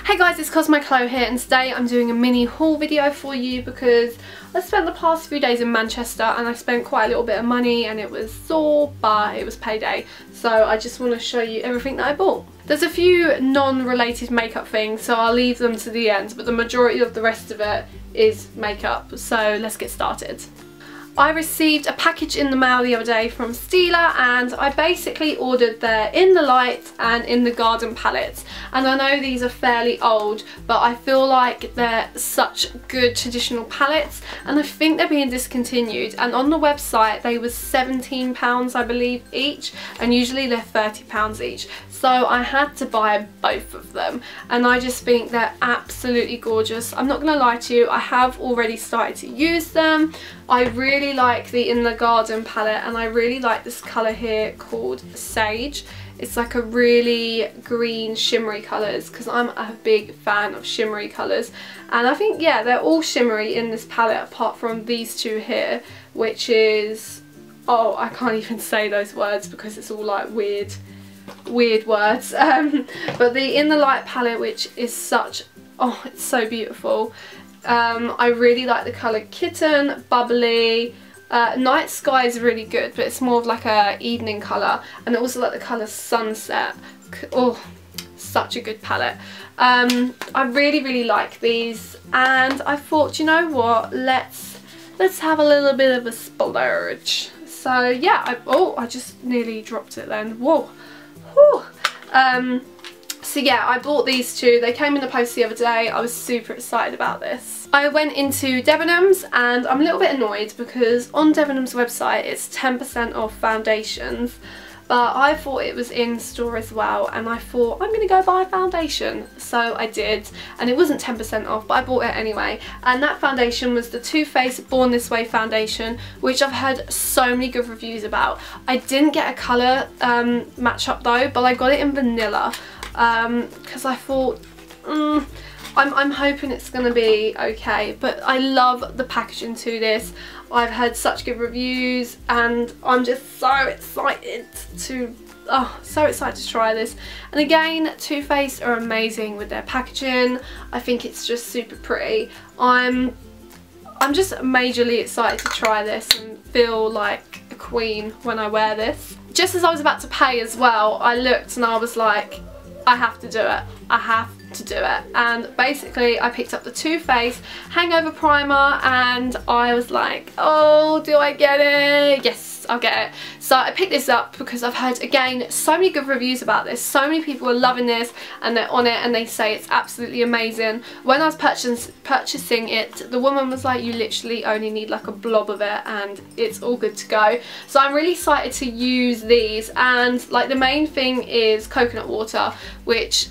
Hey guys, it's Chloe here, and today I'm doing a mini haul video for you because I spent the past few days in Manchester and I spent quite a little bit of money and it was sore, but it was payday, so I just want to show you everything that I bought. There's a few non-related makeup things, so I'll leave them to the end, but the majority of the rest of it is makeup, so let's get started. I received a package in the mail the other day from Stila, and I basically ordered their In the Light and In the Garden palettes, and I know these are fairly old, but I feel like they're such good traditional palettes and I think they're being discontinued, and on the website they were £17 I believe each, and usually they're £30 each, so I had to buy both of them and I just think they're absolutely gorgeous. I'm not gonna lie to you, I have already started to use them. I really like the In the Garden palette and I really like this colour here called Sage. It's like a really green shimmery colours because I'm a big fan of shimmery colours, and I think, yeah, they're all shimmery in this palette apart from these two here, which is, oh, I can't even say those words because it's all like weird words, but the In the Light palette, which is such, oh, it's so beautiful. I really like the colour Kitten, Bubbly. Night Sky is really good, but it's more of like a evening colour, and I also like the colour Sunset. Oh, such a good palette. I really like these, and I thought, you know what, let's have a little bit of a splurge. So yeah, I just nearly dropped it then. Whoa. Whew. So yeah, I bought these two. They came in the post the other day. I was super excited about this. I went into Debenhams and I'm a little bit annoyed because on Debenhams website it's 10% off foundations, but I thought it was in store as well, and I thought I'm gonna go buy a foundation, so I did, and it wasn't 10% off, but I bought it anyway, and that foundation was the Too Faced Born This Way foundation, which I've heard so many good reviews about. I didn't get a colour match up though, but I got it in vanilla because I thought I'm hoping it's going to be okay, but I love the packaging to this. I've heard such good reviews and I'm just so excited to try this. And again, Too Faced are amazing with their packaging. I think it's just super pretty. I'm just majorly excited to try this and feel like a queen when I wear this. Just as I was about to pay as well, I looked and I was like, I have to do it. I have to do it. And basically I picked up the Too Faced Hangover Primer and I was like, oh, do I get it? Yes, I'll get it. So I picked this up because I've heard, again, so many good reviews about this. So many people are loving this and they're on it and they say it's absolutely amazing. When I was purchasing it, the woman was like, you literally only need like a blob of it and it's all good to go. So I'm really excited to use these, and like the main thing is coconut water, which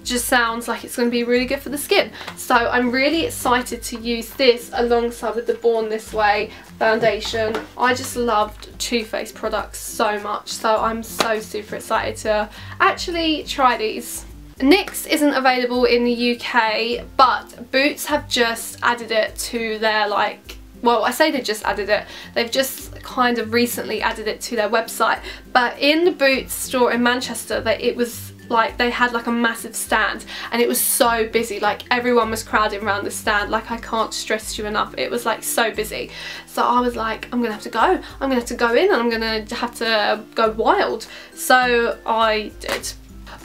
just sounds like it's going to be really good for the skin. So I'm really excited to use this alongside with the Born This Way foundation. I just loved Too Faced products so much, so I'm so super excited to actually try these. NYX isn't available in the UK, but Boots have just added it to their, like, well, I say they just added it, they've just kind of recently added it to their website, but in the Boots store in Manchester, it was like they had like a massive stand and it was so busy, like everyone was crowding around the stand, like I can't stress you enough, it was like so busy. So I was like, I'm gonna have to go, I'm gonna have to go in and I'm gonna have to go wild. So I did.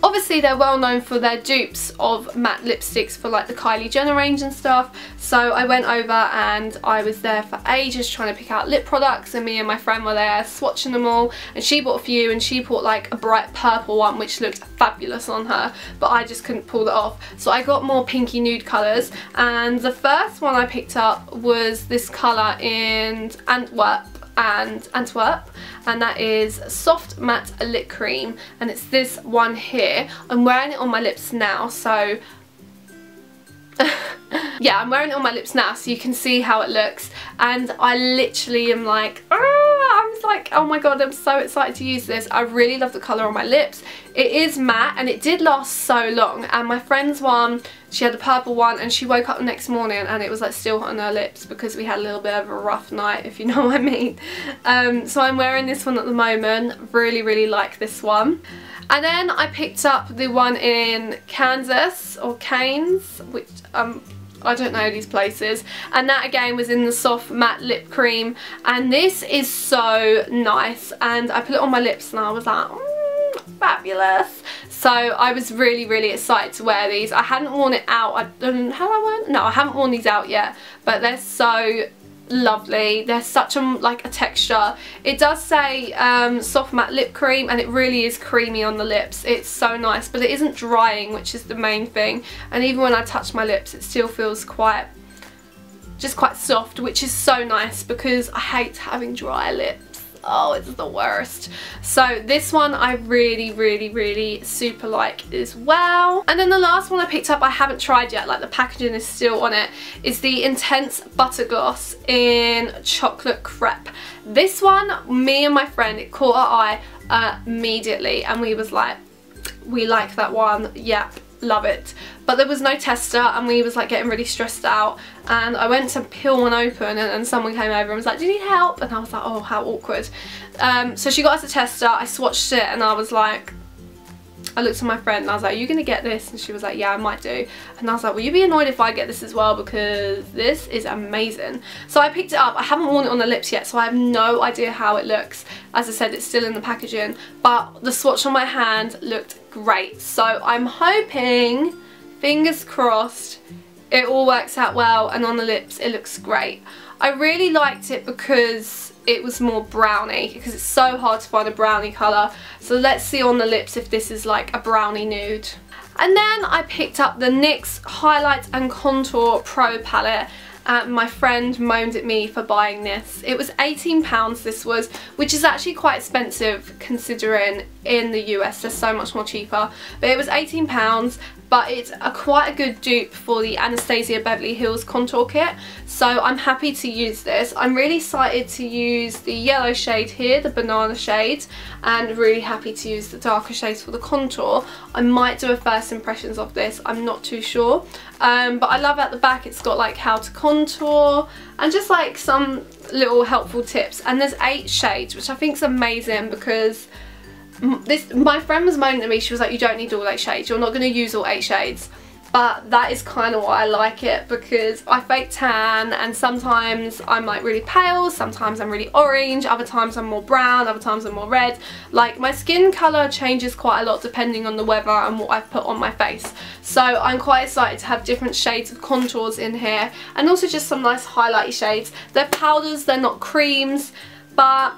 Obviously they're well known for their dupes of matte lipsticks for like the Kylie Jenner range and stuff, so I went over and I was there for ages trying to pick out lip products, and me and my friend were there swatching them all, and she bought a few and she bought like a bright purple one which looked fabulous on her, but I just couldn't pull it off, so I got more pinky nude colours, and the first one I picked up was this colour in Antwerp, and that is Soft Matte Lip Cream, and it's this one here. I'm wearing it on my lips now, so yeah, I'm wearing it on my lips now so you can see how it looks, and I literally am like, I'm was like, oh my god, I'm so excited to use this. I really love the colour on my lips. It is matte and it did last so long, and my friend's one, she had the purple one and she woke up the next morning and it was like still on her lips because we had a little bit of a rough night, if you know what I mean. So I'm wearing this one at the moment. Really like this one. And then I picked up the one in Kansas or Canes, which I don't know these places, and that again was in the soft matte lip cream, and this is so nice, and I put it on my lips and I was like, fabulous. So I was really excited to wear these. I hadn't worn it out. I haven't worn these out yet, but they're so lovely. They're such a texture. It does say soft matte lip cream, and it really is creamy on the lips. It's so nice, but it isn't drying, which is the main thing, and even when I touch my lips it still feels quite soft, which is so nice because I hate having dry lips. Oh, it's the worst. So this one I really super like as well. And then the last one I picked up, I haven't tried yet, like the packaging is still on it, is the Intense Butter Gloss in Chocolate Crepe. This one, me and my friend, it caught our eye immediately, and we was like, we like that one, yep, love it. But there was no tester and we was like getting really stressed out, and I went to peel one open and someone came over and was like, do you need help? And I was like, oh, how awkward. So she got us a tester, I swatched it, and I was like, I looked at my friend and I was like, are you gonna get this? And she was like, yeah, I might do. And I was like, will you be annoyed if I get this as well, because this is amazing. So I picked it up. I haven't worn it on the lips yet, so I have no idea how it looks. As I said, it's still in the packaging, but the swatch on my hand looked great. So I'm hoping, fingers crossed, it all works out well, and on the lips it looks great. I really liked it because it was more browny, because it's so hard to find a brownie colour. So let's see on the lips if this is like a brownie nude. And then I picked up the NYX Highlight and Contour Pro Palette. My friend moaned at me for buying this. It was £18 this was, which is actually quite expensive considering in the US they're so much more cheaper. But it was £18, but it's quite a good dupe for the Anastasia Beverly Hills contour kit. So I'm happy to use this. I'm really excited to use the yellow shade here, the banana shade, and really happy to use the darker shades for the contour. I might do a first impressions of this, I'm not too sure. But I love at the back it's got like how to contour and just like some little helpful tips. And there's 8 shades, which I think is amazing, because my friend was moaning at me, she was like, you don't need all 8 shades, you're not going to use all 8 shades. But that is kind of why I like it, because I fake tan and sometimes I'm like really pale, sometimes I'm really orange, other times I'm more brown, other times I'm more red. Like my skin colour changes quite a lot depending on the weather and what I've put on my face. So I'm quite excited to have different shades of contours in here, and also just some nice highlighty shades. They're powders, they're not creams, but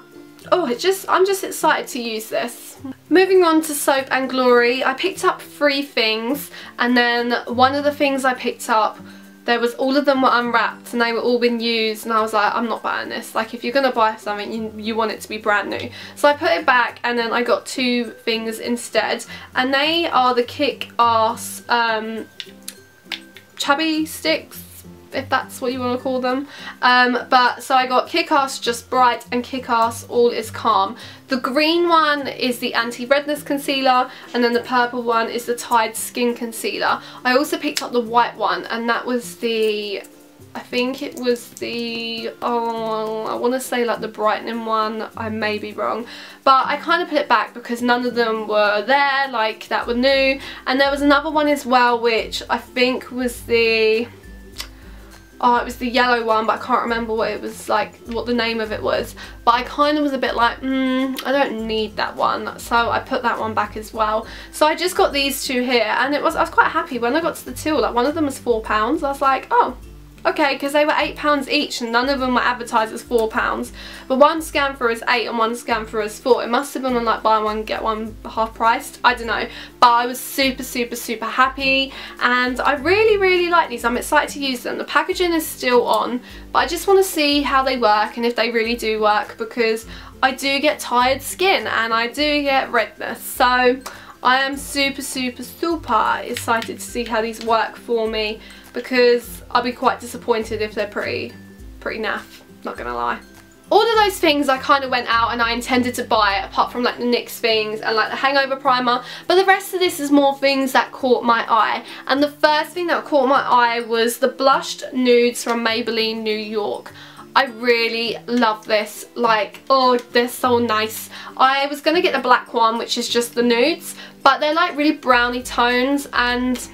oh, I'm just excited to use this. Moving on to Soap and Glory, I picked up 3 things, and then one of the things I picked up, there was all of them were unwrapped and they were all been used, and I was like, I'm not buying this. Like, if you're gonna buy something, you want it to be brand new. So I put it back, and then I got 2 things instead, and they are the Kick-Ass chubby sticks, if that's what you want to call them. So I got Kick-Ass Just Bright and Kick-Ass All Is Calm. The green one is the anti-redness concealer, and then the purple one is the Tide Skin Concealer. I also picked up the white one, and that was the, I think it was the, oh, I want to say like the brightening one, I may be wrong. But I kind of put it back because none of them were there, like that were new. And there was another one as well, which I think was the, oh, it was the yellow one, but I can't remember what it was, like what the name of it was. But I kind of was a bit like, I don't need that one, so I put that one back as well. So I just got these 2 here, and I was quite happy when I got to the till. Like, one of them was £4. I was like, oh, okay, because they were £8 each, and none of them were advertised as £4. But one scan through is £8 and one scan through is £4. It must have been on like buy one get one half priced, I don't know. But I was super happy, and I really like these. I'm excited to use them. The packaging is still on, but I just want to see how they work and if they really do work, because I do get tired skin and I do get redness. So I am super excited to see how these work for me, because I'll be quite disappointed if they're pretty naff, not gonna lie. All of those things I kind of went out and I intended to buy, apart from like the NYX things and like the hangover primer, but the rest of this is more things that caught my eye. And the first thing that caught my eye was the blushed nudes from Maybelline New York. I really love this. Like, oh, they're so nice. I was going to get the black one, which is just the nudes, but they're like really browny tones, and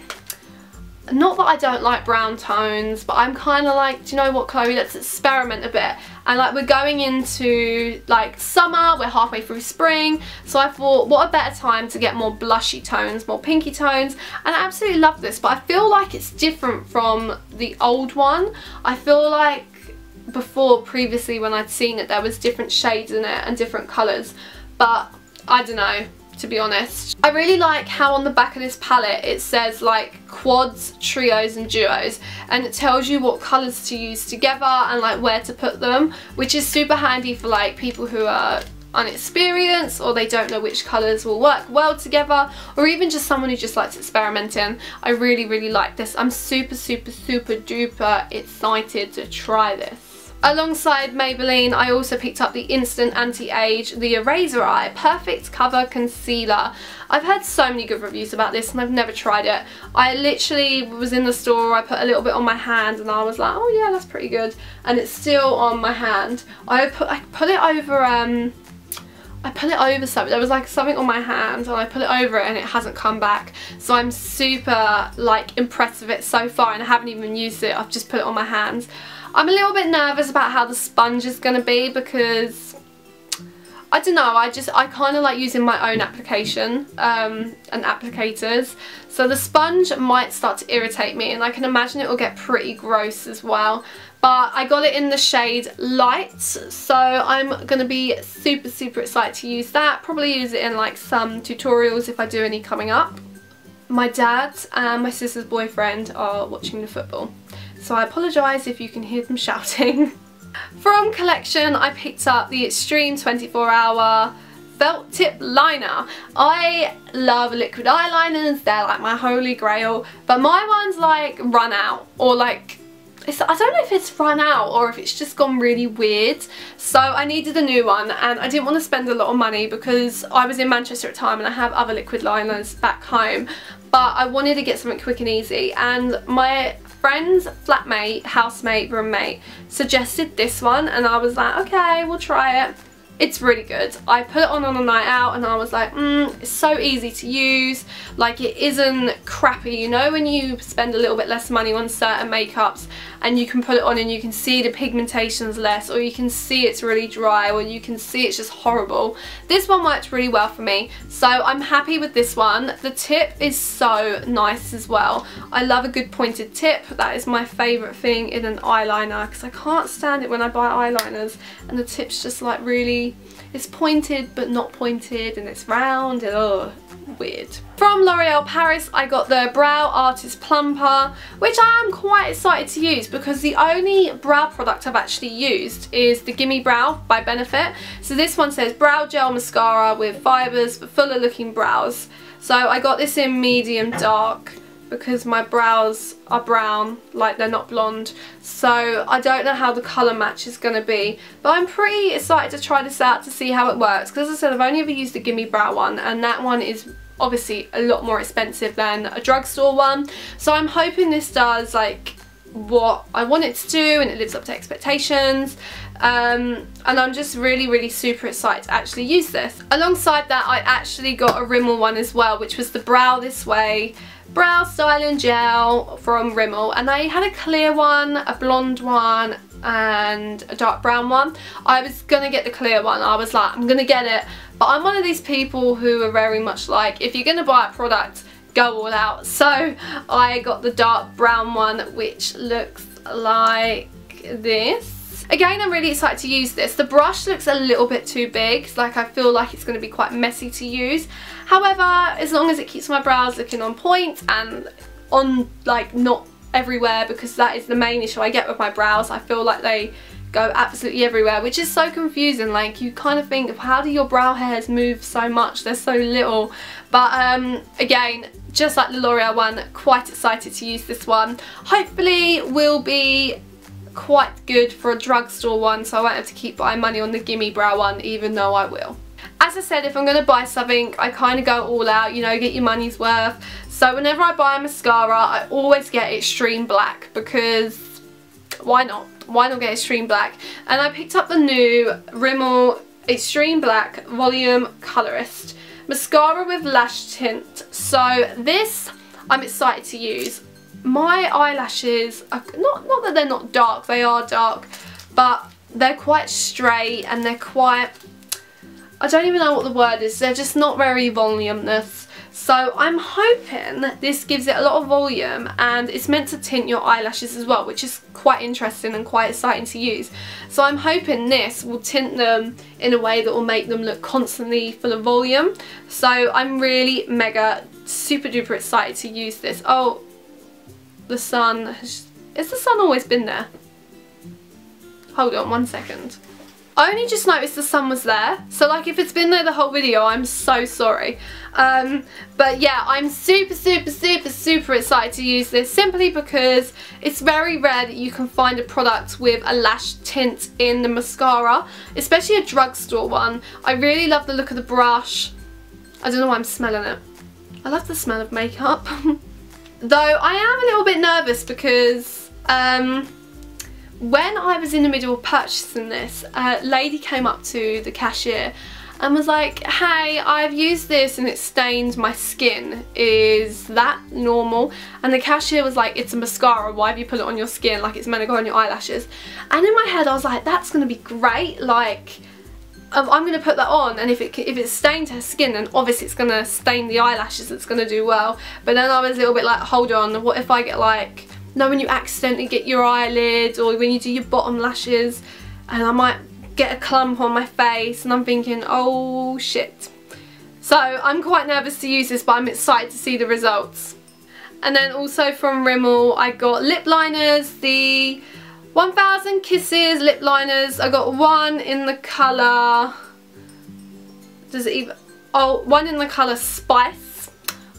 not that I don't like brown tones, but I'm kind of like, do you know what, Chloe, let's experiment a bit. And like, we're going into like summer, we're halfway through spring, so I thought what a better time to get more blushy tones, more pinky tones. And I absolutely love this, but I feel like it's different from the old one. I feel like previously when I'd seen it, there was different shades in it and different colours, but I don't know, to be honest. I really like how on the back of this palette it says like quads, trios and duos, and it tells you what colours to use together and like where to put them, which is super handy for like people who are unexperienced or they don't know which colours will work well together, or even just someone who just likes experimenting. I really like this. I'm super duper excited to try this. Alongside Maybelline, I also picked up the Instant Anti-Age, the Eraser Eye Perfect Cover Concealer. I've heard so many good reviews about this and I've never tried it. I literally was in the store, I put a little bit on my hand and I was like, oh yeah, that's pretty good. And it's still on my hand. I put it over something. There was like something on my hand and I put it over it and it hasn't come back. So I'm super like impressed with it so far, and I haven't even used it. I've just put it on my hands. I'm a little bit nervous about how the sponge is going to be because, I don't know, I kind of like using my own application and applicators. So the sponge might start to irritate me, and I can imagine it will get pretty gross as well. But I got it in the shade Light, so I'm going to be super excited to use that. Probably use it in like some tutorials if I do any coming up. My dad and my sister's boyfriend are watching the football, so I apologise if you can hear them shouting. From Collection, I picked up the Extreme 24-Hour Felt Tip Liner. I love liquid eyeliners, they're like my holy grail, but my one's like run out, or like, I don't know if it's run out or if it's just gone really weird. So I needed a new one, and I didn't want to spend a lot of money because I was in Manchester at the time and I have other liquid liners back home, but I wanted to get something quick and easy, and my friend's flatmate, housemate, roommate suggested this one, and I was like, okay, we'll try it. It's really good. I put it on a night out and I was like, it's so easy to use. Like, it isn't crappy, you know, when you spend a little bit less money on certain makeups and you can put it on and you can see the pigmentation's less, or you can see it's really dry, or you can see it's just horrible. This one worked really well for me, so I'm happy with this one. The tip is so nice as well. I love a good pointed tip. That is my favourite thing in an eyeliner, because I can't stand it when I buy eyeliners and the tip's just like really, it's pointed but not pointed, and it's round and oh, weird. From L'Oreal Paris, I got the Brow Artist Plumper, which I am quite excited to use because the only brow product I've actually used is the Gimme Brow by Benefit. So this one says brow gel mascara with fibres for fuller looking brows. So I got this in medium dark because my brows are brown, like they're not blonde, so I don't know how the colour match is going to be, but I'm pretty excited to try this out to see how it works, because as I said, I've only ever used the Gimme Brow one, and that one is obviously a lot more expensive than a drugstore one, so I'm hoping this does like what I want it to do and it lives up to expectations. And I'm just really super excited to actually use this. Alongside that, I actually got a Rimmel one as well, which was the Brow This Way Brow Styling Gel from Rimmel, and I had a clear one, a blonde one and a dark brown one. I was gonna get the clear one. I was like, I'm gonna get it, but I'm one of these people who are very much like, if you're gonna buy a product, go all out. So I got the dark brown one, which looks like this. Again, I'm really excited to use this. The brush looks a little bit too big, like I feel like it's going to be quite messy to use. However, as long as it keeps my brows looking on point and on, like, not everywhere, because that is the main issue I get with my brows. I feel like they go absolutely everywhere, which is so confusing. Like, you kind of think, how do your brow hairs move so much? They're so little. But again, just like the L'Oreal one, quite excited to use this one. Hopefully will be quite good for a drugstore one, so I won't have to keep buying money on the Gimme Brow one, even though I will. As I said, if I'm going to buy something, I kind of go all out, you know, get your money's worth. So whenever I buy a mascara, I always get Extreme Black, because why not? Why not get Extreme Black? And I picked up the new Rimmel Extreme Black Volume Colorist mascara with lash tint. So this I'm excited to use. My eyelashes are not that they're not dark, they are dark, but they're quite straight and they're quite, I don't even know what the word is, they're just not very voluminous. So I'm hoping this gives it a lot of volume, and it's meant to tint your eyelashes as well, which is quite interesting and quite exciting to use. So I'm hoping this will tint them in a way that will make them look constantly full of volume. So I'm really mega super duper excited to use this. Oh, the sun has the sun always been there? Hold on 1 second. I only just noticed the sun was there, so like if it's been there the whole video, I'm so sorry. But yeah, I'm super excited to use this, simply because it's very rare that you can find a product with a lash tint in the mascara, especially a drugstore one. I really love the look of the brush. I don't know why I'm smelling it. I love the smell of makeup. Though I am a little bit nervous because when I was in the middle of purchasing this, a lady came up to the cashier and was like, hey, I've used this and it stained my skin. Is that normal? And the cashier was like, it's a mascara, why have you put it on your skin? Like, it's meant to go on your eyelashes. And in my head I was like, that's going to be great, like I'm going to put that on, and if it's stained her skin, then obviously it's going to stain the eyelashes, it's going to do well. But then I was a little bit like, hold on, what if I get like, know when you accidentally get your eyelids, or when you do your bottom lashes, and I might get a clump on my face, and I'm thinking, oh shit. So I'm quite nervous to use this, but I'm excited to see the results. And then also from Rimmel, I got lip liners, the 1000 Kisses lip liners. I got one in the colour, does it even, oh, one in the colour Spice,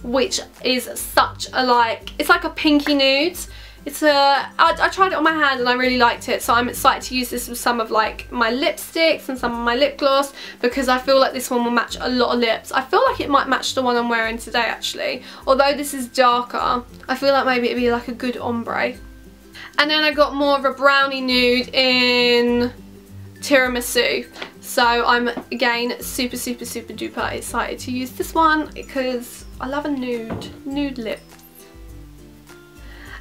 which is such a like, it's like a pinky nude. It's a, I tried it on my hand and I really liked it, so I'm excited to use this with some of like my lipsticks and some of my lip gloss, because I feel like this one will match a lot of lips. I feel like it might match the one I'm wearing today actually, although this is darker. I feel like maybe it'd be like a good ombre. And then I got more of a brownie nude in Tiramisu. So I'm again super duper excited to use this one, because I love a nude lip.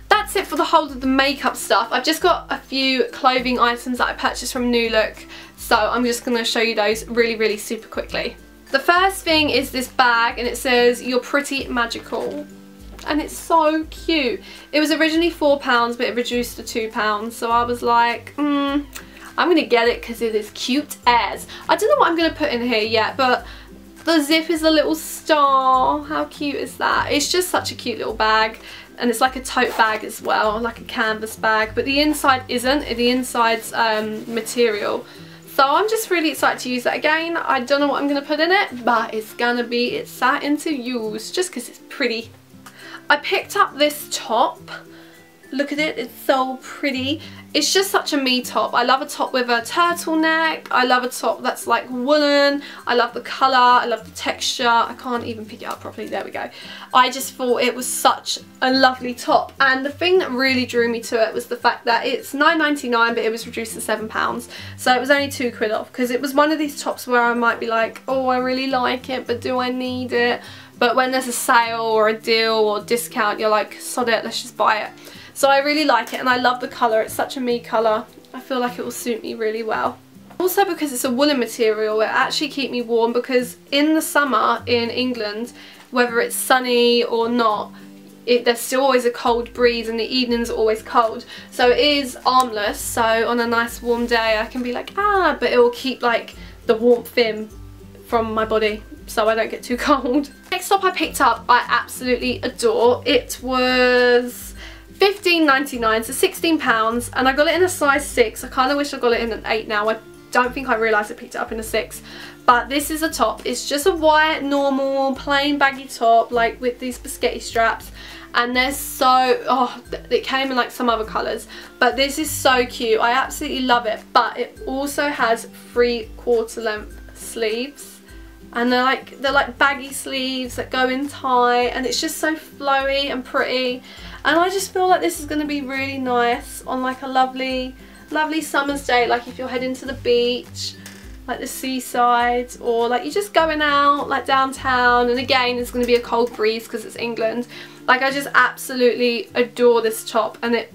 That's it for the whole of the makeup stuff. I've just got a few clothing items that I purchased from New Look, so I'm just going to show you those really super quickly. The first thing is this bag, and it says, "You're pretty magical." And it's so cute. It was originally £4, but it reduced to £2, so I was like, I'm gonna get it because it is cute as. I don't know what I'm gonna put in here yet, but the zip is a little star. How cute is that? It's just such a cute little bag, and it's like a tote bag as well, like a canvas bag, but the inside isn't. The inside's material. So I'm just really excited to use that again. I don't know what I'm gonna put in it, but it's gonna be exciting to use just because it's pretty. I picked up this top. Look at it, it's so pretty. It's just such a me top. I love a top with a turtleneck. I love a top that's like woolen. I love the colour, I love the texture. I can't even pick it up properly, there we go. I just thought it was such a lovely top. And the thing that really drew me to it was the fact that it's £9.99, but it was reduced to £7. So it was only £2 off, because it was one of these tops where I might be like, oh, I really like it, but do I need it? But when there's a sale or a deal or discount, you're like, sod it, let's just buy it. So I really like it, and I love the colour. It's such a me colour. I feel like it will suit me really well. Also, because it's a woolen material, it actually keeps me warm, because in the summer in England, whether it's sunny or not, there's still always a cold breeze, and the evenings are always cold. So it is armless, so on a nice warm day I can be like, but it will keep like the warmth in from my body, so I don't get too cold. Next top I picked up, I absolutely adore. It was £15.99, so £16, and I got it in a size 6. I kind of wish I got it in an 8 now. I don't think I realised I picked it up in a 6. But this is a top. It's just a white, normal, plain baggy top, like with these biscotti straps. and they're so, oh, it came in like some other colours, but this is so cute. I absolutely love it. But it also has 3/4 length sleeves, and they're like baggy sleeves that go in tight, and it's just so flowy and pretty. And I just feel like this is going to be really nice on like a lovely summer's day, like if you're heading to the beach, like the seaside, or like you're just going out like downtown. And again, it's going to be a cold breeze because it's England. Like, I just absolutely adore this top, and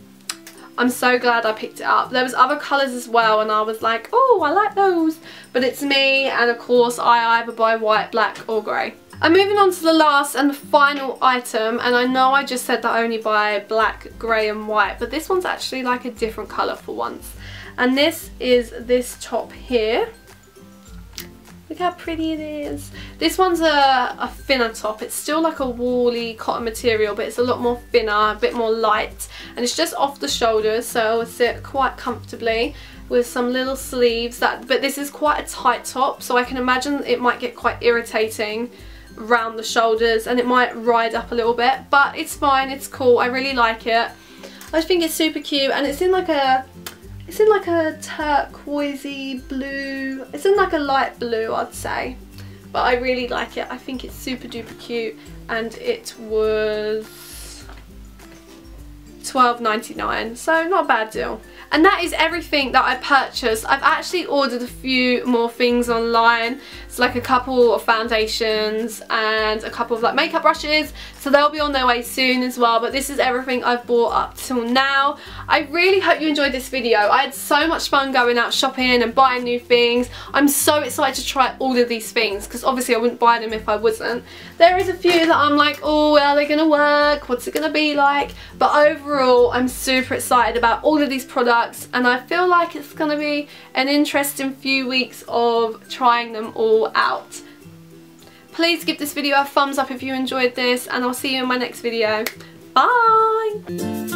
I'm so glad I picked it up. There was other colours as well, and I was like, oh, I like those, but it's me, and of course I either buy white, black or grey. I'm moving on to the last and the final item, and I know I just said that I only buy black, grey and white, but this one's actually like a different colour for once. And this is this top here. Look how pretty it is. This one's a thinner top. It's still like a woolly cotton material, but it's a lot more thinner, a bit more light, and it's just off the shoulders, so it'll sit quite comfortably with some little sleeves. But this is quite a tight top, so I can imagine it might get quite irritating around the shoulders, and it might ride up a little bit, but it's fine, it's cool. I really like it. I think it's super cute, and it's in like a turquoisey blue. It's in like a light blue, I'd say, but I really like it. I think it's super duper cute, and it was £12.99, so not a bad deal. And that is everything that I purchased. I've actually ordered a few more things online. It's like a couple of foundations and a couple of like makeup brushes, so they'll be on their way soon as well. But this is everything I've bought up till now. I really hope you enjoyed this video. I had so much fun going out shopping and buying new things. I'm so excited to try all of these things, because obviously I wouldn't buy them if I wasn't. There is a few that I'm like, oh, are they gonna work? What's it gonna be like? But overall, I'm super excited about all of these products, and I feel like it's gonna be an interesting few weeks of trying them all out. Please give this video a thumbs up if you enjoyed this, and I'll see you in my next video. Bye!